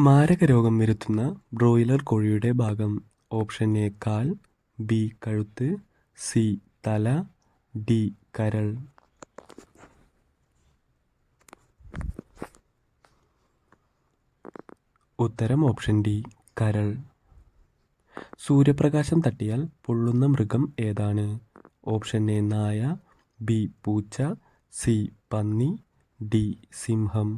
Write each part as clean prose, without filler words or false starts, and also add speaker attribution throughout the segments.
Speaker 1: മാരകരോഗം വരുത്തുന്ന ബ്രോയിലർ കോഴിയുടെ ഭാഗം. ഓപ്ഷൻ എ കാൽ, ബി കഴുത്ത്, സി തല, ഡി കരൾ. ഉത്തരം ഓപ്ഷൻ ഡി കരൾ. സൂര്യപ്രകാശം തട്ടിയാൽ പൊള്ളുന്ന മൃഗം ഏതാണ്? ഓപ്ഷൻ എ നായ, ബി പൂച്ച, സി പന്നി, ഡി സിംഹം.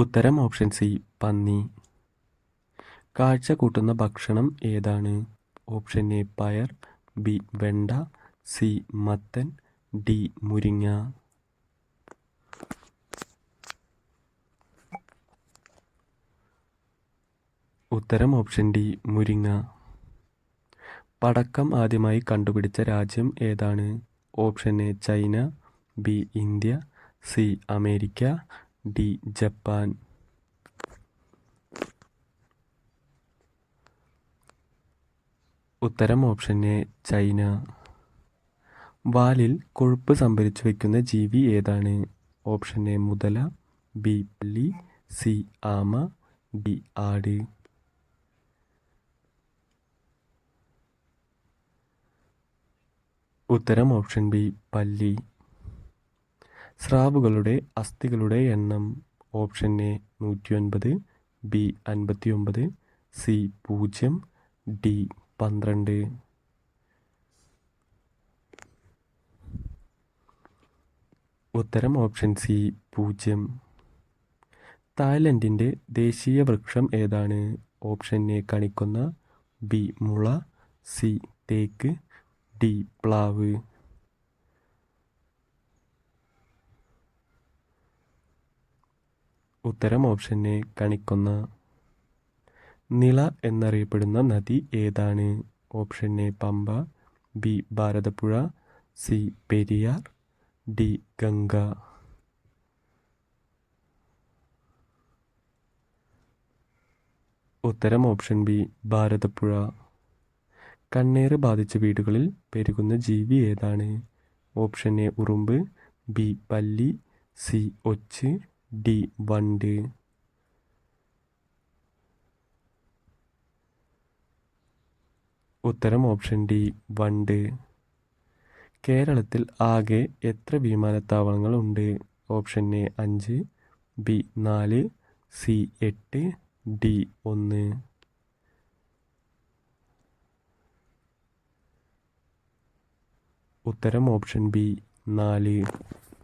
Speaker 1: ഉത്തരം ഓപ്ഷൻ സി പന്നി. കാഴ്ച കൂട്ടുന്ന ഭക്ഷണം ഏതാണ്? ഓപ്ഷൻ എ പയർ, ബി വെണ്ട, സി മത്തൻ, ഡി മുരിങ്ങ. ഉത്തരം ഓപ്ഷൻ ഡി മുരിങ്ങ. പടക്കം ആദ്യമായി കണ്ടുപിടിച്ച രാജ്യം ഏതാണ്? Option A China, B India, C America, D Japan. ഉത്തരം ഓപ്ഷൻ എ ചൈന. വാലിൽ കൊഴുപ്പ് സംഭരിച്ചു വയ്ക്കുന്ന ജീവി ഏതാണ്? ഓപ്ഷൻ എ മുതല, ബി പല്ലി, സി ആമ, ഡി ആട്. ഉത്തരം ഓപ്ഷൻ ബി പല്ലി. സ്രാവുകളുടെ അസ്ഥികളുടെ എണ്ണം. Option A 109, B 59, C 0, D 12. ഉത്തരം ഓപ്ഷൻ സി 0. തായ്ലൻഡിൻ്റെ ദേശീയ വൃക്ഷം ഏതാണ്? ഓപ്ഷൻ എ കണിക്കൊന്ന, ബി മുള, സി തേക്ക്, ഡി പ്ലാവ്. ഉത്തരം ഓപ്ഷൻ എ കണിക്കൊന്ന. നിള എന്നറിയപ്പെടുന്ന നദി ഏതാണ്? Option A Pampa, B Bharathappuzha, C Periyar, D Ganga. ഉത്തരം ഓപ്ഷൻ ബി ഭാരതപ്പുഴ. കണ്ണേറ് ബാധിച്ച വീടുകളിൽ പെരുകുന്ന ജീവി ഏതാണ്? ഓപ്ഷൻ എ ഉറുമ്പ്, ബി പല്ലി, സി ഒച്ച്, ഡി വണ്ട്. ഉത്തരം ഓപ്ഷൻ ഡി വണ്ട്. കേരളത്തിൽ ആകെ എത്ര വിമാനത്താവളങ്ങൾ ഉണ്ട്? Option A 5, B 4, C 8, D 1. ഉത്തരം ഓപ്ഷൻ ബി 4.